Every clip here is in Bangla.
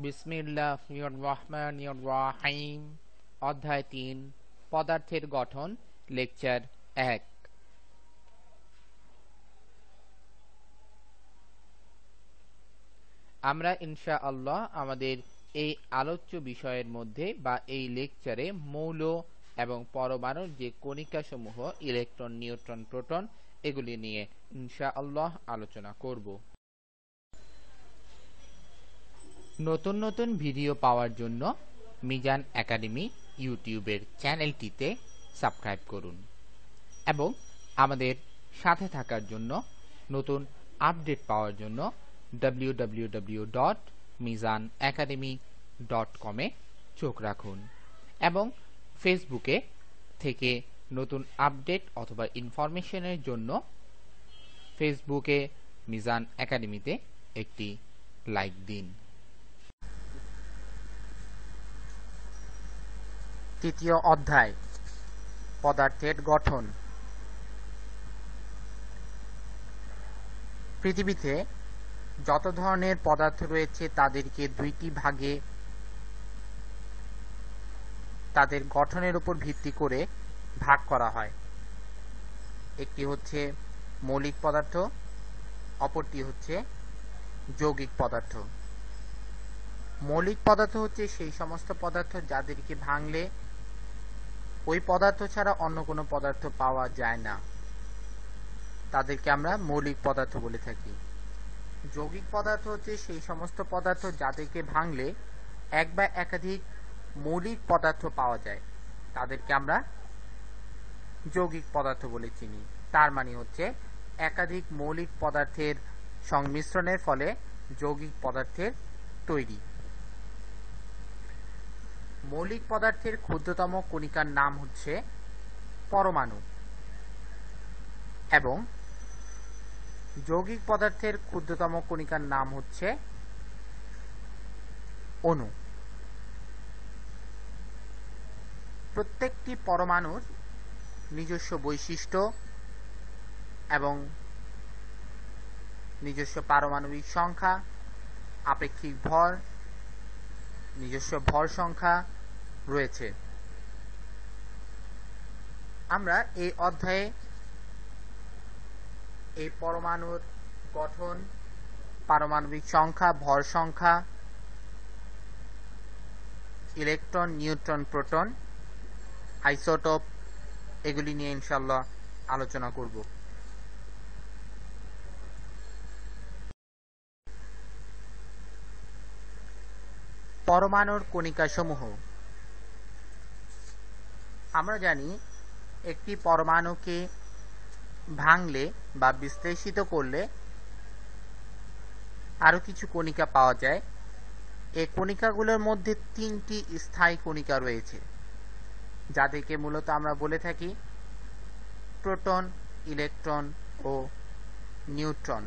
বিসমিল্লাহির রহমানির রহিম। অধ্যায় ৩, পদার্থের গঠন, লেকচার ১। আমরা ইনশাআল্লাহ আমাদের এই আলোচ্য বিষয়ের মধ্যে বা এই লেকচারে মৌল এবং পরমাণুর যে কণিকাসমূহ ইলেকট্রন, নিউট্রন, প্রোটন এগুলি নিয়ে ইনশাআল্লাহ আলোচনা করব। নতুন নতুন ভিডিও পাওয়ার জন্য মিজান একাডেমি ইউটিউবের চ্যানেলটিতে সাবস্ক্রাইব করুন এবং আমাদের সাথে থাকার জন্য, নতুন আপডেট পাওয়ার জন্য www.mizanacademy.com এ চোখ রাখুন এবং ফেসবুকে থেকে নতুন আপডেট অথবা ইনফরমেশনের জন্য ফেসবুকে মিজান একাডেমিতে একটি লাইক দিন। তৃতীয় অধ্যায়, পদার্থের গঠন। পৃথিবীতে যত ধরনের পদার্থ রয়েছে তাদেরকে দুইটি ভাগে তাদের গঠনের উপর ভিত্তি করে ভাগ করা হয়। একটি হচ্ছে মৌলিক পদার্থ, অপরটি হচ্ছে যৌগিক পদার্থ। মৌলিক পদার্থ হচ্ছে সেই সমস্ত পদার্থ যাদেরকে ভাঙলে ওই পদার্থ ছাড়া অন্য কোনো পদার্থ পাওয়া যায় না, তাদেরকে আমরা মৌলিক পদার্থ বলে থাকি। যৌগিক পদার্থ হচ্ছে সেই সমস্ত পদার্থ যাদেরকে ভাঙলে এক বা একাধিক মৌলিক পদার্থ পাওয়া যায়, তাদেরকে আমরা যৌগিক পদার্থ বলে চিনি। তার মানে হচ্ছে একাধিক মৌলিক পদার্থের সংমিশ্রণের ফলে যৌগিক পদার্থের তৈরি। মৌলিক পদার্থের ক্ষুদ্রতম কণিকার নাম হচ্ছে পরমাণু এবং যৌগিক পদার্থের ক্ষুদ্রতম কণিকার নাম হচ্ছে অণু। প্রত্যেকটি পরমাণুর নিজস্ব বৈশিষ্ট্য এবং নিজস্ব পারমাণবিক সংখ্যা, আপেক্ষিক ভর, নিজস্ব ভর সংখ্যা রয়েছে। আমরা এই অধ্যায়ে এই পরমাণুর গঠন, পারমাণবিক সংখ্যা, ভর সংখ্যা, ইলেকট্রন, নিউট্রন, প্রোটন, আইসোটোপ এগুলি নিয়ে ইনশাআল্লাহ আলোচনা করব। পরমাণুর কণিকাসমূহ। আমরা জানি একটি পরমাণুকে ভাঙলে বা বিশ্লেষিত করলে আরো কিছু কণিকা পাওয়া যায়। এই কণিকাগুলোর মধ্যে তিনটি স্থায়ী কণিকা রয়েছে, যাদেরকে মূলত আমরা বলে থাকি প্রোটন, ইলেকট্রন ও নিউট্রন।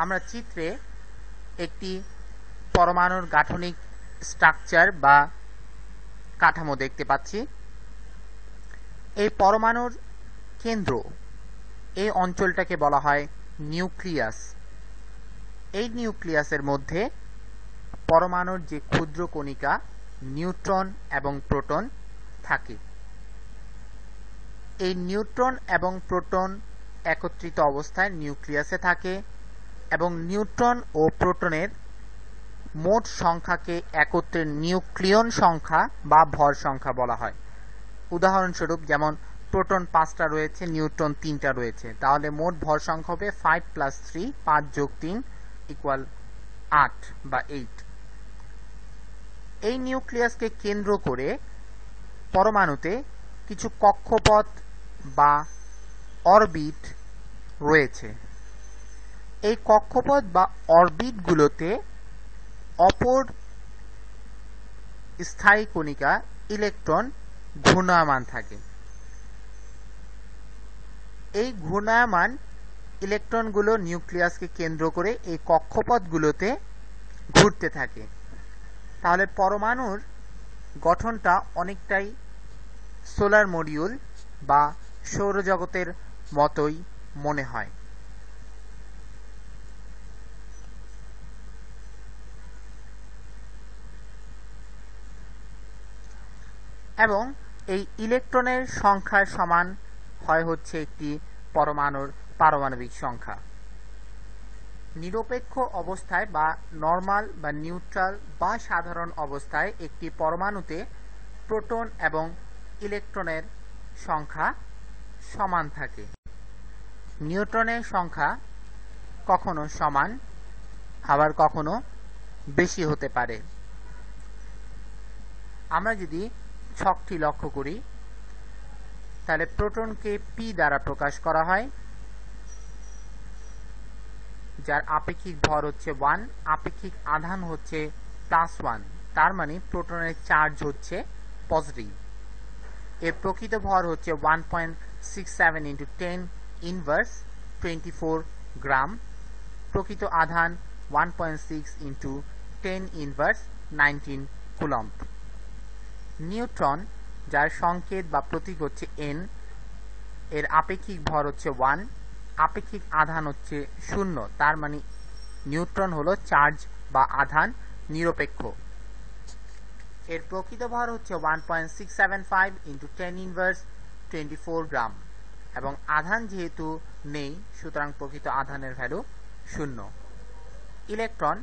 আমরা চিত্রে একটি পরমাণুর গাঠনিক স্ট্রাকচার বা কাঠামো দেখতে পাচ্ছি। এই পরমাণুর কেন্দ্র, এই অঞ্চলটাকে বলা হয় নিউক্লিয়াস। এই নিউক্লিয়াসের মধ্যে পরমাণুর যে ক্ষুদ্র কণিকা নিউট্রন এবং প্রোটন থাকে। এই নিউট্রন এবং প্রোটন একত্রিত অবস্থায় নিউক্লিয়াসে থাকে এবং নিউট্রন ও প্রোটনের মোট সংখ্যাকে একত্রে নিউক্লিয়ন সংখ্যা বা ভর সংখ্যা বলা হয়। উদাহরণস্বরূপ, যেমন প্রোটন 5টা রয়েছে, নিউট্রন 3টা রয়েছে, তাহলে মোট ভর সংখ্যা হবে 5 + 3, 5 + 3 = 8 বা 8। এই নিউক্লিয়াসকে কেন্দ্র করে পরমাণুতে কিছু কক্ষপথ বা অরবিট রয়েছে। এই কক্ষপথ বা অরবিটগুলোতে অপর স্থায়ী কণিকা ইলেকট্রন ঘূর্ণায়মান থাকে। এই ঘূর্ণায়মান ইলেকট্রনগুলো নিউক্লিয়াসকে কেন্দ্র করে এই কক্ষপথগুলোতে ঘুরতে থাকে। তাহলে পরমাণুর গঠনটা অনেকটাই সোলার মডিউল বা সৌরজগতের মতোই মনে হয়। এবং এই ইলেকট্রনের সংখ্যার সমান হয় হচ্ছে একটি পরমাণুর পারমাণবিক সংখ্যা। নিরপেক্ষ অবস্থায় বা নরমাল বা নিউট্রাল বা সাধারণ অবস্থায় একটি পরমাণুতে প্রোটন এবং ইলেকট্রনের সংখ্যা সমান থাকে। নিউট্রনের সংখ্যা কখনো সমান আবার কখনো বেশি হতে পারে। আমরা যদি ছকটি লক্ষ্য করি তাহলে প্রোটনকে পি দ্বারা প্রকাশ করা হয়, যার আপেক্ষিক ভর হচ্ছে 1, আপেক্ষিক আধান হচ্ছে +1, তার মানে প্রোটনের চার্জ হচ্ছে পজিটিভ। এর প্রকৃত ভর হচ্ছে 1.67 × 10⁻²৪ গ্রাম, প্রকৃত আধান 1.6 × 10⁻19 কুলম্ব। নিউট্রন, যার সংকেত বা প্রতীক হচ্ছে n, এর আপেক্ষিক ভর হচ্ছে 1, আপেক্ষিক আধান হচ্ছে 0, তার মানে নিউট্রন হলো চার্জ বা আধান নিরপেক্ষ। এর প্রকৃত ভর হচ্ছে 1.675 × 10⁻24 গ্রাম এবং আধান যেহেতু নেই সুতরাং প্রকৃত আধানের ভ্যালু 0। ইলেকট্রন,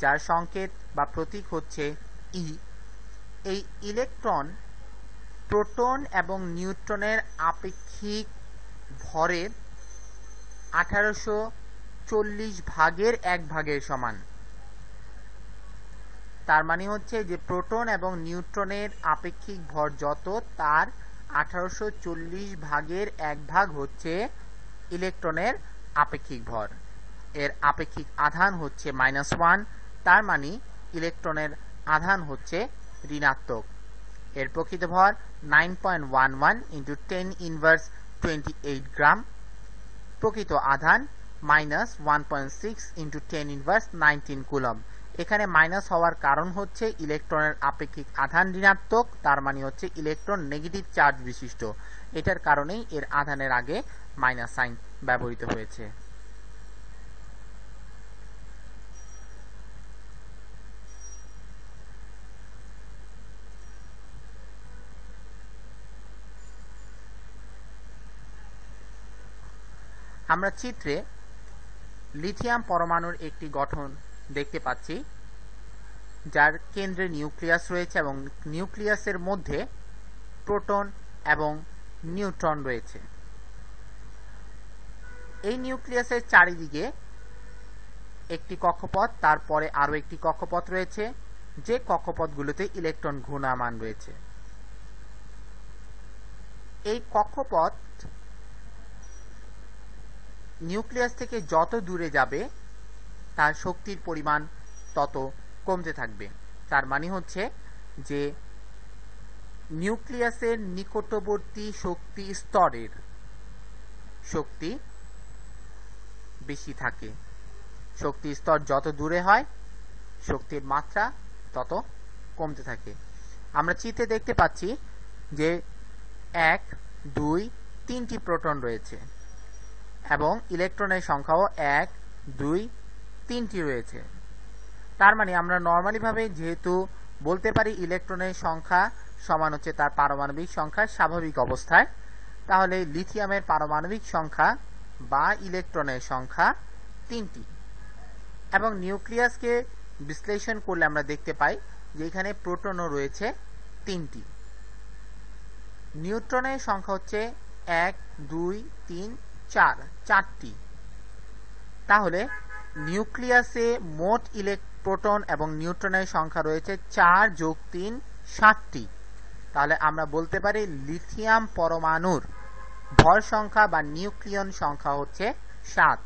যার সংকেত বা প্রতীক হচ্ছে E, এই ইলেকট্রন প্রোটন এবং নিউট্রনের আপেক্ষিক ভরের 1840 ভাগের 1 ভাগের সমান। তার মানে হচ্ছে যে প্রোটন এবং নিউট্রনের আপেক্ষিক ভর যত, তার 1840 ভাগের 1 ভাগ হচ্ছে ইলেকট্রনের আপেক্ষিক ভর। এর আপেক্ষিক আধান হচ্ছে -1, তার মানে ইলেকট্রনের আধান হচ্ছে ঋণাত্মক। এর প্রকৃত ভর 9.11 × 10⁻28 গ্রাম, প্রকৃত আধান -1.6 × 10⁻19 কুলম্ব। এখানে মাইনাস হওয়ার কারণ হচ্ছে ইলেকট্রনের আপেক্ষিক আধান ঋণাত্মক, তার মানে হচ্ছে ইলেকট্রন নেগেটিভ চার্জ বিশিষ্ট। এটার কারণেই এর আধানের আগে মাইনাস সাইন ব্যবহৃত হয়েছে। আমরা চিত্রে লিথিয়াম পরমাণুর একটি গঠন দেখতে পাচ্ছি, যার কেন্দ্রে নিউক্লিয়াস রয়েছে এবং নিউক্লিয়াসের মধ্যে প্রোটন এবং নিউট্রন রয়েছে। এই নিউক্লিয়াসের চারিদিকে একটি কক্ষপথ, তারপরে আরো একটি কক্ষপথ রয়েছে, যে কক্ষপথগুলোতে ইলেকট্রন ঘূর্ণায়মান রয়েছে। এই কক্ষপথ নিউক্লিয়াস থেকে যত দূরে যাবে তার শক্তির পরিমাণ তত কমতে থাকবে। তার মানে হচ্ছে যে নিউক্লিয়াসের নিকটবর্তী শক্তি স্তরের শক্তি বেশি থাকে। শক্তি স্তর যত দূরে হয় শক্তির মাত্রা তত কমতে থাকে। আমরা চিত্রে দেখতে পাচ্ছি যে 1, 2, 3টি প্রোটন রয়েছে এবং ইলেকট্রনের সংখ্যাও 1, 2, 3টি রয়েছে। তার মানে আমরা নরমালি ভাবে যেহেতু বলতে পারি ইলেকট্রনের সংখ্যা সমান হচ্ছে তার পারমাণবিক সংখ্যা স্বাভাবিক অবস্থায়, তাহলে লিথিয়ামের পারমাণবিক সংখ্যা বা ইলেকট্রনের সংখ্যা 3টি। এবং নিউক্লিয়াসকে বিশ্লেষণ করলে আমরা দেখতে পাই যে এখানে প্রোটনও রয়েছে 3টি। নিউট্রনের সংখ্যা হচ্ছে 1, 2, 3, 4টি। তাহলে নিউক্লিয়াসে মোট প্রোটন এবং নিউট্রনের সংখ্যা রয়েছে 4 + 3 7টি। তাহলে আমরা বলতে পারি লিথিয়াম পরমাণুর ভর সংখ্যা বা নিউক্লিয়ন সংখ্যা হচ্ছে 7।